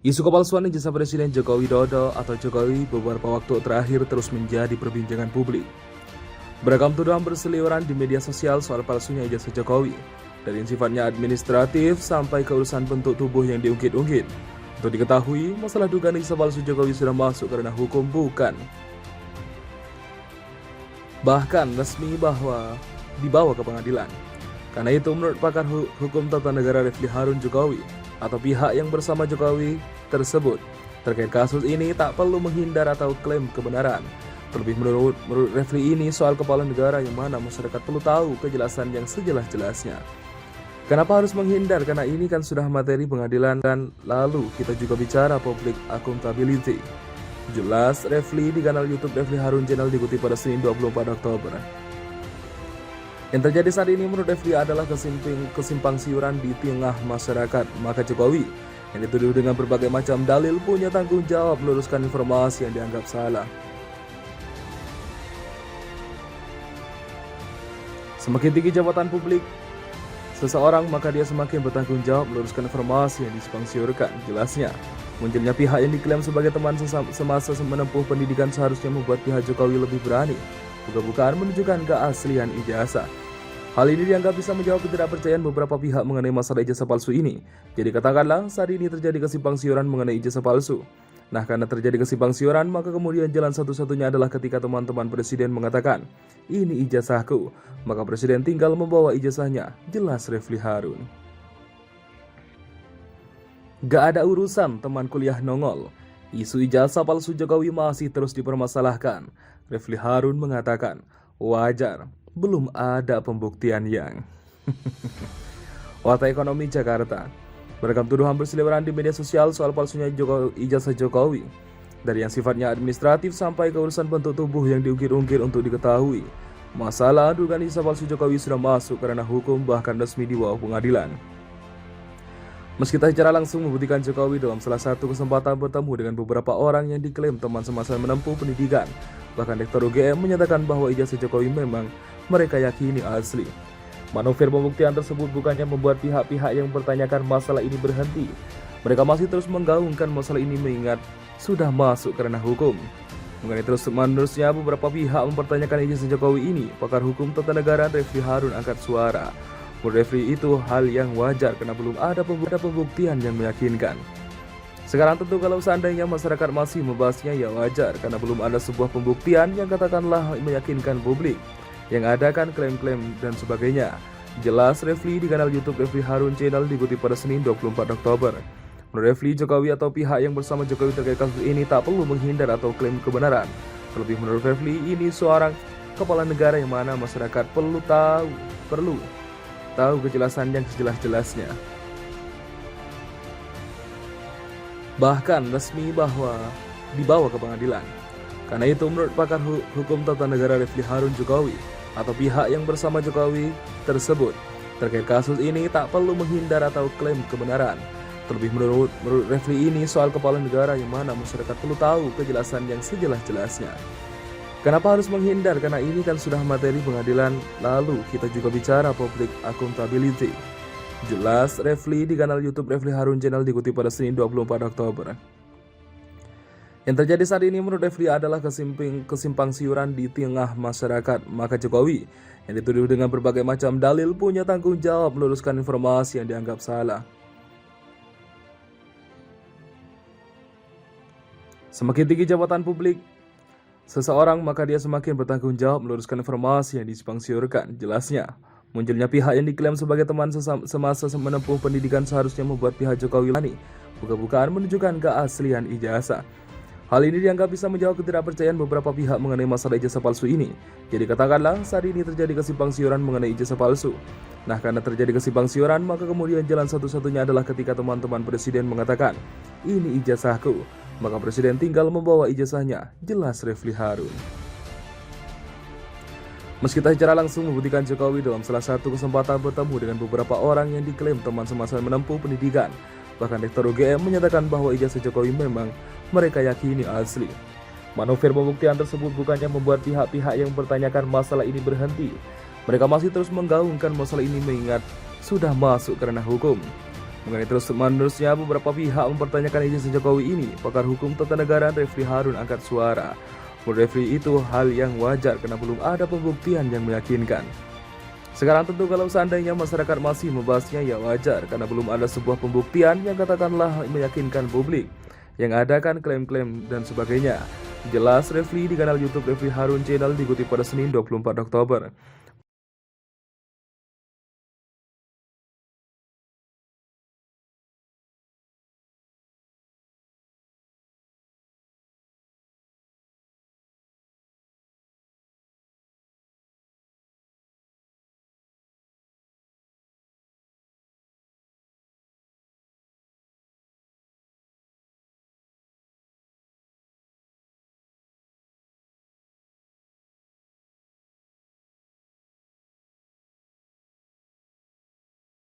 Isu kepalsuan ijazah Presiden Joko Widodo atau Jokowi beberapa waktu terakhir terus menjadi perbincangan publik. Beragam tuduhan berseliweran di media sosial soal palsunya ijazah Jokowi, dari yang sifatnya administratif sampai ke urusan bentuk tubuh yang diungkit-ungkit. Untuk diketahui, masalah dugaan ijazah palsu Jokowi sudah masuk karena hukum bukan. Bahkan resmi bahwa dibawa ke pengadilan. Karena itu menurut pakar hukum tata negara Refli Harun Jokowi atau pihak yang bersama Jokowi tersebut terkait kasus ini tak perlu menghindar atau klaim kebenaran. Terlebih menurut Refli ini soal kepala negara yang mana masyarakat perlu tahu kejelasan yang sejelas-jelasnya. Kenapa harus menghindar? Karena ini kan sudah materi pengadilan dan lalu kita juga bicara public accountability. Jelas Refli di kanal YouTube Refli Harun Channel dikutip pada Senin 24 Oktober. Yang terjadi saat ini menurut Refli adalah kesimpang siuran di tengah masyarakat. Maka Jokowi yang dituduh dengan berbagai macam dalil punya tanggung jawab meluruskan informasi yang dianggap salah. Semakin tinggi jabatan publik seseorang, maka dia semakin bertanggung jawab meluruskan informasi yang disimpang siurkan. Jelasnya, munculnya pihak yang diklaim sebagai teman semasa menempuh pendidikan seharusnya membuat pihak Jokowi lebih berani buka-bukaan menunjukkan keaslian ijazah. Hal ini dianggap bisa menjawab ketidakpercayaan beberapa pihak mengenai masalah ijazah palsu ini. Jadi katakanlah saat ini terjadi kesimpang siuran mengenai ijazah palsu. Nah, karena terjadi kesimpang siuran, maka kemudian jalan satu-satunya adalah ketika teman-teman presiden mengatakan, "Ini ijazahku." Maka presiden tinggal membawa ijazahnya, jelas Refli Harun. Gak ada urusan teman kuliah nongol. Isu ijazah palsu Jokowi masih terus dipermasalahkan. Refli Harun mengatakan, wajar, belum ada pembuktian yang. Warta Ekonomi Jakarta. Beragam tuduhan berseliweran di media sosial soal palsunya ijazah Jokowi. Dari yang sifatnya administratif sampai ke urusan bentuk tubuh yang diungkit-ungkit untuk diketahui. Masalah dugaan ijazah palsu Jokowi sudah masuk karena hukum bahkan resmi di bawah pengadilan. Meski tak secara langsung membuktikan Jokowi dalam salah satu kesempatan bertemu dengan beberapa orang yang diklaim teman semasa menempuh pendidikan. Bahkan Rektor UGM menyatakan bahwa ijazah Jokowi memang mereka yakini asli. Manuver pembuktian tersebut bukannya membuat pihak-pihak yang mempertanyakan masalah ini berhenti. Mereka masih terus menggaungkan masalah ini mengingat sudah masuk karena hukum. Mengenai terus menerusnya beberapa pihak mempertanyakan ijazah Jokowi ini, pakar hukum tata negara Refli Harun angkat suara. Menurut Refli itu hal yang wajar karena belum ada pembuktian yang meyakinkan. Sekarang tentu kalau seandainya masyarakat masih membahasnya ya wajar karena belum ada sebuah pembuktian yang katakanlah meyakinkan publik. Yang ada kan klaim-klaim dan sebagainya. Jelas Refli di kanal YouTube Refli Harun Channel dikutip pada Senin 24 Oktober. Menurut Refli, Jokowi atau pihak yang bersama Jokowi terkait kasus ini tak perlu menghindar atau klaim kebenaran. Terlebih menurut Refli ini seorang kepala negara yang mana masyarakat perlu tahu kejelasan yang sejelas-jelasnya. Bahkan resmi bahwa dibawa ke pengadilan. Karena itu menurut pakar hukum tata negara Refli Harun Jokowi atau pihak yang bersama Jokowi tersebut terkait kasus ini tak perlu menghindar atau klaim kebenaran. Terlebih menurut Refli ini soal kepala negara yang mana masyarakat perlu tahu kejelasan yang sejelas-jelasnya. Kenapa harus menghindar? Karena ini kan sudah materi pengadilan, lalu kita juga bicara public accountability. Jelas Refli di kanal YouTube Refli Harun Channel dikutip pada Senin 24 Oktober. Yang terjadi saat ini menurut Refli adalah kesimpang siuran di tengah masyarakat. Maka Jokowi yang dituduh dengan berbagai macam dalil punya tanggung jawab meluruskan informasi yang dianggap salah. Semakin tinggi jabatan publik seseorang, maka dia semakin bertanggung jawab meluruskan informasi yang disimpang siurkan. Jelasnya, munculnya pihak yang diklaim sebagai teman semasa menempuh pendidikan seharusnya membuat pihak Jokowi buka-bukaan menunjukkan keaslian ijazah. Hal ini dianggap bisa menjawab ketidakpercayaan beberapa pihak mengenai masalah ijazah palsu ini. Jadi katakanlah saat ini terjadi kesimpang siuran mengenai ijazah palsu. Nah, karena terjadi kesimpang siuran, maka kemudian jalan satu-satunya adalah ketika teman-teman presiden mengatakan, "Ini ijazahku." Maka presiden tinggal membawa ijazahnya, jelas Refli Harun. Meski tak secara langsung membuktikan Jokowi dalam salah satu kesempatan bertemu dengan beberapa orang yang diklaim teman semasa menempuh pendidikan. Bahkan Rektor UGM menyatakan bahwa ijazah Jokowi memang mereka yakini asli. Manuver pembuktian tersebut bukannya membuat pihak-pihak yang mempertanyakan masalah ini berhenti. Mereka masih terus menggaungkan masalah ini mengingat sudah masuk karena hukum. Mengenai terus-menerusnya beberapa pihak mempertanyakan ijazah Jokowi ini, pakar hukum tata negara Refli Harun angkat suara. Menurut Refli itu hal yang wajar karena belum ada pembuktian yang meyakinkan. Sekarang tentu kalau seandainya masyarakat masih membahasnya ya wajar karena belum ada sebuah pembuktian yang katakanlah meyakinkan publik. Yang ada kan klaim-klaim dan sebagainya. Jelas Refli di kanal YouTube Refli Harun Channel dikutip pada Senin 24 Oktober.